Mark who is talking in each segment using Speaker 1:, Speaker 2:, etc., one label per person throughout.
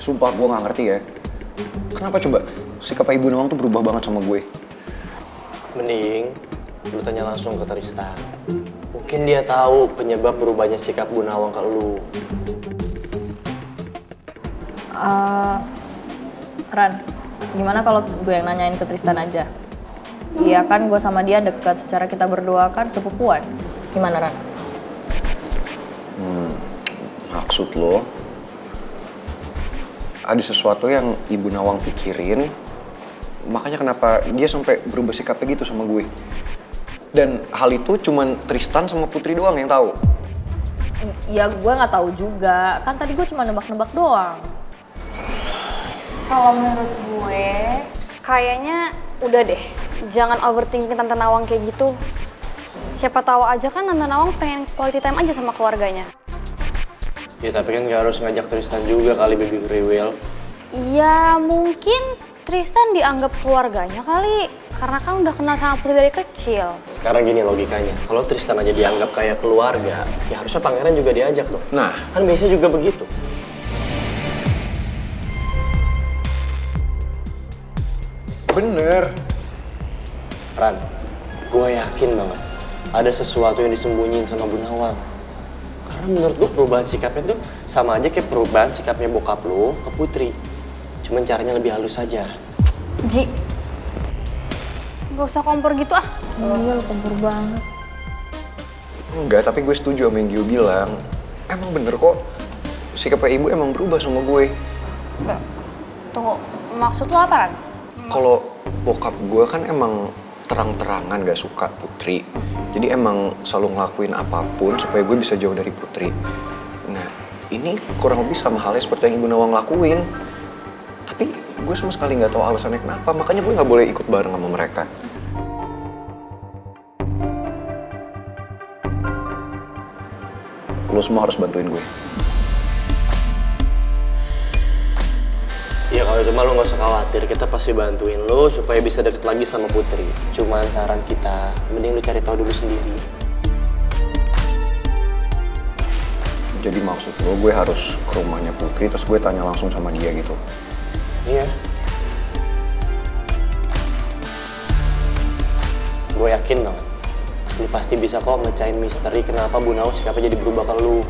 Speaker 1: Sumpah gue gak ngerti ya. Kenapa coba sikap Ibu Nawang tuh berubah banget sama gue?
Speaker 2: Mending lu tanya langsung ke Tristan. Mungkin dia tahu penyebab berubahnya sikap Bu Nawang ke lu.
Speaker 3: Ran, gimana kalau gue yang nanyain ke Tristan aja? Iya kan gue sama dia dekat, secara kita berdua kan sepupuan. Gimana Ran?
Speaker 1: Maksud lo, ada sesuatu yang Ibu Nawang pikirin, makanya kenapa dia sampai berubah sikapnya gitu sama gue. Dan hal itu cuman Tristan sama Putri doang yang tahu.
Speaker 3: Ya gue nggak tahu juga, kan tadi gue cuma nebak-nebak doang.
Speaker 4: Kalau menurut gue, kayaknya udah deh. Jangan overthinking Tante Nawang kayak gitu. Siapa tahu aja kan Tante Nawang pengen quality time aja sama keluarganya.
Speaker 2: Ya tapi kan gak harus ngajak Tristan juga kali, baby Kriwil.
Speaker 4: Ya mungkin Tristan dianggap keluarganya kali. Karena kan udah kenal sama Putri dari kecil.
Speaker 2: Sekarang gini logikanya, kalau Tristan aja dianggap kayak keluarga, ya harusnya pangeran juga diajak dong.
Speaker 1: Nah,
Speaker 2: kan biasanya juga begitu.
Speaker 1: bener.
Speaker 2: Ran, gue yakin banget ada sesuatu yang disembunyiin sama Bu Nawang. Karena menurut gue perubahan sikapnya tuh sama aja kayak perubahan sikapnya bokap lo ke Putri. Cuman caranya lebih halus saja.
Speaker 4: Ji, gak usah kompor gitu ah.
Speaker 3: Iya lo kompor banget.
Speaker 1: Enggak, tapi gue setuju sama yang Gio bilang. Emang bener kok, sikapnya Ibu emang berubah sama gue.
Speaker 4: Tunggu, maksud lo apa Ran?
Speaker 1: Kalau bokap gue kan emang terang-terangan gak suka Putri. Jadi emang selalu ngelakuin apapun supaya gue bisa jauh dari Putri. Nah, ini kurang lebih sama halnya seperti yang Ibu Nawang lakuin. Tapi gue sama sekali gak tahu alasannya kenapa, makanya gue gak boleh ikut bareng sama mereka. Lo semua harus bantuin gue.
Speaker 2: Ya kalau itu mah lo gak usah khawatir, kita pasti bantuin lo supaya bisa deket lagi sama Putri. Cuman saran kita, mending lo cari tahu dulu sendiri.
Speaker 1: Jadi maksud lo gue harus ke rumahnya Putri terus gue tanya langsung sama dia gitu?
Speaker 2: Iya. Gue yakin banget, lo pasti bisa kok mecahin misteri kenapa Bu Nawang sikapnya jadi berubah ke lo.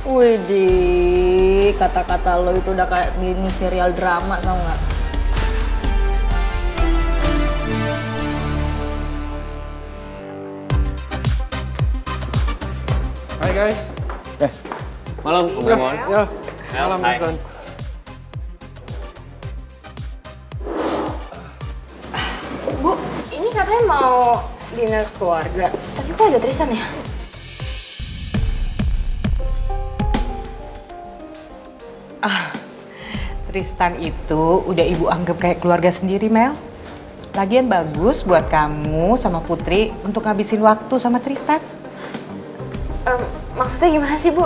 Speaker 3: Widih, kata-kata lo itu udah kayak mini serial drama, tau nggak?
Speaker 5: Hai guys.
Speaker 2: Malam, Om.
Speaker 5: Ya, malam Tristan.
Speaker 4: Bu, ini katanya mau dinner keluarga. Tapi kok ada Tristan ya?
Speaker 6: Tristan itu udah ibu anggap kayak keluarga sendiri, Mel. Lagian bagus buat kamu sama Putri untuk ngabisin waktu sama Tristan.
Speaker 4: Maksudnya gimana sih, Bu?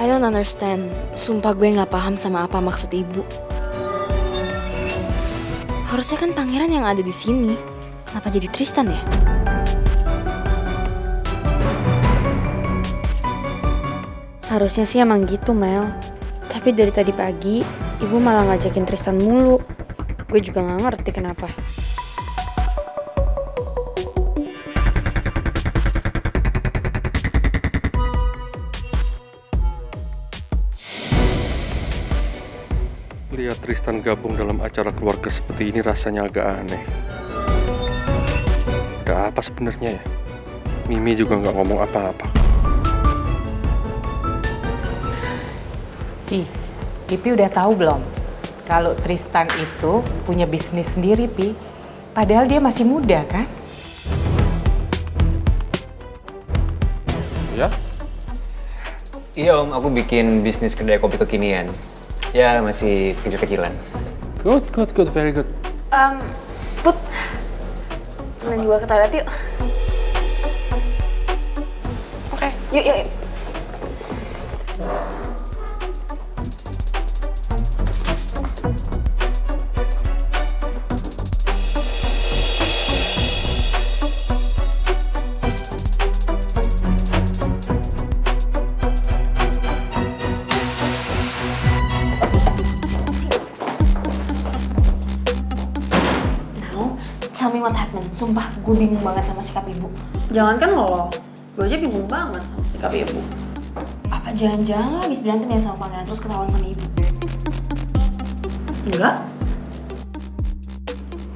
Speaker 4: I don't understand. Sumpah gue gak paham sama apa maksud ibu. Harusnya kan pangeran yang ada di sini. Kenapa jadi Tristan ya?
Speaker 7: Harusnya sih emang gitu, Mel. Tapi dari tadi pagi, ibu malah ngajakin Tristan mulu. Gue juga gak ngerti kenapa.
Speaker 5: Lihat Tristan gabung dalam acara keluarga seperti ini rasanya agak aneh. Ada apa sebenarnya ya? Mimi juga nggak ngomong apa-apa.
Speaker 6: Pi udah tahu belum? Kalau Tristan itu punya bisnis sendiri, Pi. Padahal dia masih muda, kan?
Speaker 5: Ya?
Speaker 8: Iya Om, aku bikin bisnis kedai kopi kekinian. Ya, masih kecil-kecilan.
Speaker 5: Good, very good.
Speaker 4: Put, nemenin gue ke toilet yuk. Oke, yuk. tell me what happened. Sumpah, gue bingung banget sama sikap ibu.
Speaker 7: Jangankan lo, gue aja bingung banget sama sikap ibu.
Speaker 4: Apa jangan-jangan lo habis berantem ya sama pangeran terus ketahuan sama ibu?
Speaker 7: Enggak.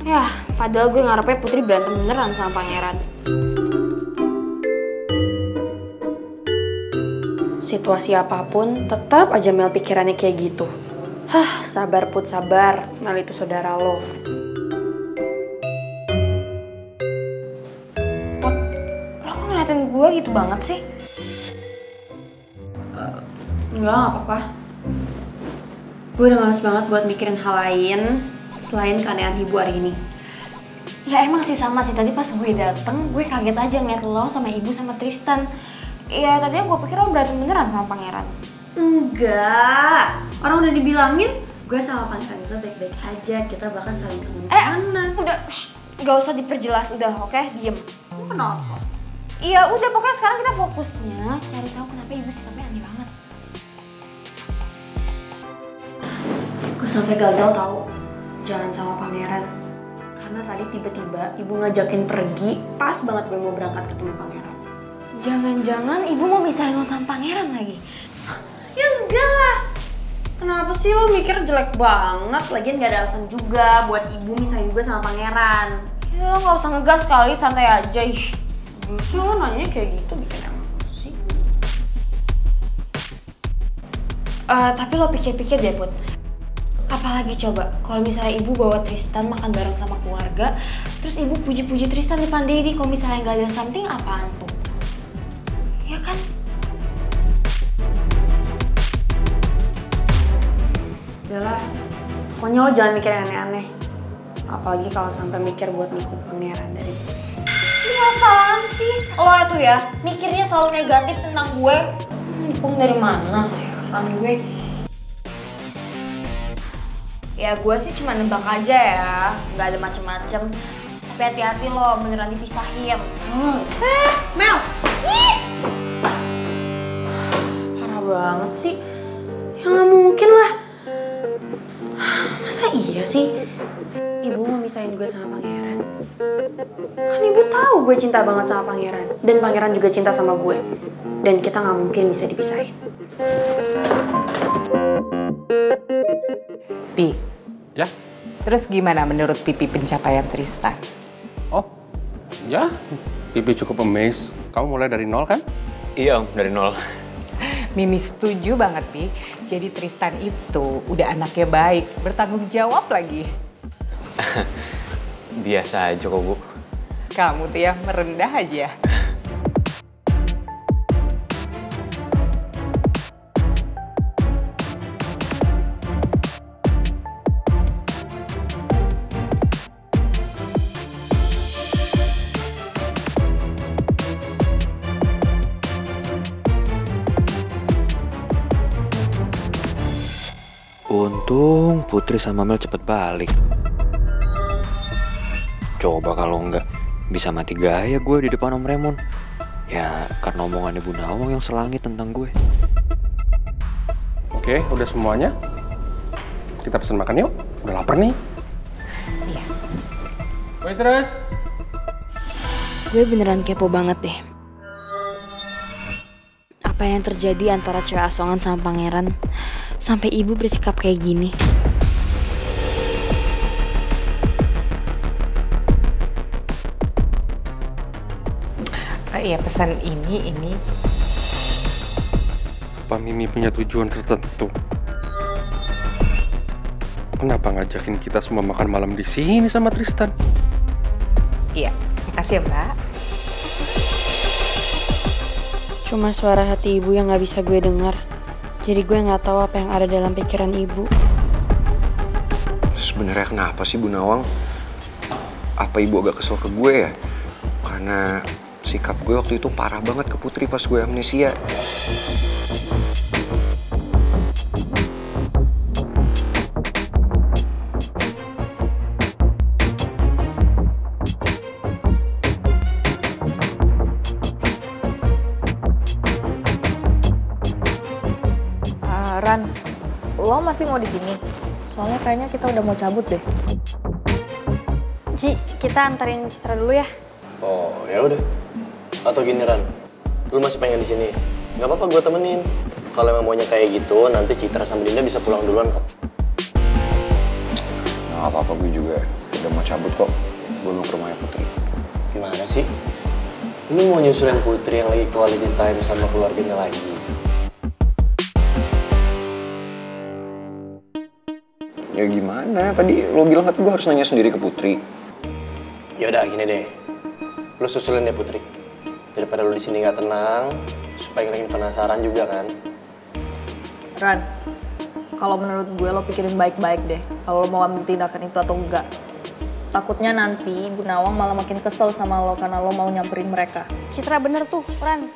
Speaker 4: Ya, padahal gue ngarepnya Putri berantem beneran sama pangeran.
Speaker 7: Situasi apapun, tetap aja Mel pikirannya kayak gitu. Hah, sabar Put, sabar. Mel itu saudara lo.
Speaker 4: Put, lo kok ngeliatin gue gitu banget sih?
Speaker 7: Enggak apa-apa. Gue udah males banget buat mikirin hal lain selain keanehan ibu hari ini.
Speaker 4: Ya emang sih sama sih, tadi pas gue dateng, gue kaget aja ngeliat lo sama ibu sama Tristan. Ya tadinya gue pikir lo berantem beneran sama pangeran.
Speaker 7: Enggak. Orang udah dibilangin, gue sama pangeran itu baik-baik aja. Kita bahkan saling kangen.
Speaker 4: Udah, gak usah diperjelas, udah oke? Diem.
Speaker 7: Kenapa?
Speaker 4: Iya udah, pokoknya sekarang kita fokusnya cari tahu kenapa ibu sikapnya aneh banget.
Speaker 7: Gue sampai gagal tahu jalan sama pangeran. Karena tadi tiba-tiba ibu ngajakin pergi, pas banget gue mau berangkat ketemu pangeran.
Speaker 4: Jangan-jangan ibu mau misahin lo sama pangeran lagi?
Speaker 7: Ya enggak lah. Kenapa sih lo mikir jelek banget? Lagian gak ada alasan juga buat ibu misahin gue sama pangeran.
Speaker 4: Ya lo gak usah ngegas kali, santai aja. Ih.
Speaker 7: Justru lo nanya kayak gitu bikin emosi.
Speaker 4: Tapi lo pikir-pikir deh Put. Apalagi coba kalau misalnya ibu bawa Tristan makan bareng sama keluarga, terus ibu puji-puji Tristan depan Daddy, kalau misalnya nggak ada something apaan tuh? Ya kan?
Speaker 7: Udahlah, pokoknya lo jangan mikir yang aneh-aneh. Apalagi kalau sampai mikir buat nikung pangeran dari gue.
Speaker 4: Ini apaan sih? Lo itu ya, mikirnya selalu negatif tentang gue. Nikung dari mana? Heran gue. Ya gue sih cuma nebak aja ya, nggak ada macem-macem. Tapi hati-hati lo, beneran dipisahin.
Speaker 7: Mel! Parah banget sih. Ya nggak mungkin lah. Masa iya sih ibu mau misahin gue sama pangeran? Kan ibu tahu gue cinta banget sama pangeran. Dan pangeran juga cinta sama gue. Dan kita nggak mungkin bisa dipisahin.
Speaker 6: Pi,
Speaker 5: Ya?
Speaker 6: terus gimana menurut Pipi pencapaian Tristan?
Speaker 5: Oh, ya. Pipi cukup amazed. Kamu mulai dari nol kan?
Speaker 1: Iya Om, dari nol.
Speaker 6: Mimi setuju banget, Pi. Jadi Tristan itu udah anaknya baik, bertanggung jawab lagi.
Speaker 1: Biasa aja kok Bu.
Speaker 6: Kamu tuh ya merendah aja.
Speaker 1: Untung Putri sama Mel cepet balik. Coba kalau enggak, bisa mati gaya gue di depan Om Raymond. Ya, karena omongannya Bu Nawang yang selangit tentang gue.
Speaker 5: Oke, udah semuanya. Kita pesen makan yuk. Udah lapar nih.
Speaker 6: Iya.
Speaker 5: Waitress.
Speaker 4: Gue beneran kepo banget deh. Apa yang terjadi antara cewek asongan sama pangeran sampai ibu bersikap kayak gini?
Speaker 6: Iya, pesan ini.
Speaker 5: Apa Mimi punya tujuan tertentu? Kenapa ngajakin kita semua makan malam di sini sama Tristan?
Speaker 6: Iya, makasih ya Mbak.
Speaker 7: Cuma suara hati ibu yang gak bisa gue dengar. Jadi gue gak tahu apa yang ada dalam pikiran ibu.
Speaker 1: Sebenarnya kenapa sih Bu Nawang? Apa ibu agak kesel ke gue ya? Karena sikap gue waktu itu parah banget ke Putri pas gue amnesia.
Speaker 3: Ran, lo masih mau di sini? Soalnya kayaknya kita udah mau cabut deh.
Speaker 4: Ci, kita anterin Citra dulu ya.
Speaker 2: Oh, ya udah. Atau gini Ran, lu masih pengen di sini? Gak apa-apa, gue temenin. Kalau emang maunya kayak gitu, nanti Citra sama Dinda bisa pulang duluan kok.
Speaker 1: Nah, apa-apa gue juga udah mau cabut kok. Gue mau ke rumahnya Putri.
Speaker 2: Gimana sih? Lu mau nyusulin Putri yang lagi quality time sama keluarganya lagi?
Speaker 1: Ya gimana? Tadi lo bilang katanya gue harus nanya sendiri ke Putri.
Speaker 2: Ya udah gini deh, lu susulin deh Putri. Daripada lu di sini nggak tenang, supaya ngelakin penasaran juga kan.
Speaker 3: Ran, kalau menurut gue lo pikirin baik-baik deh. Kalau lo mau ambil tindakan itu atau enggak. Takutnya nanti Bu Nawang malah makin kesel sama lo karena lo mau nyamperin mereka.
Speaker 4: Citra bener tuh, Ran.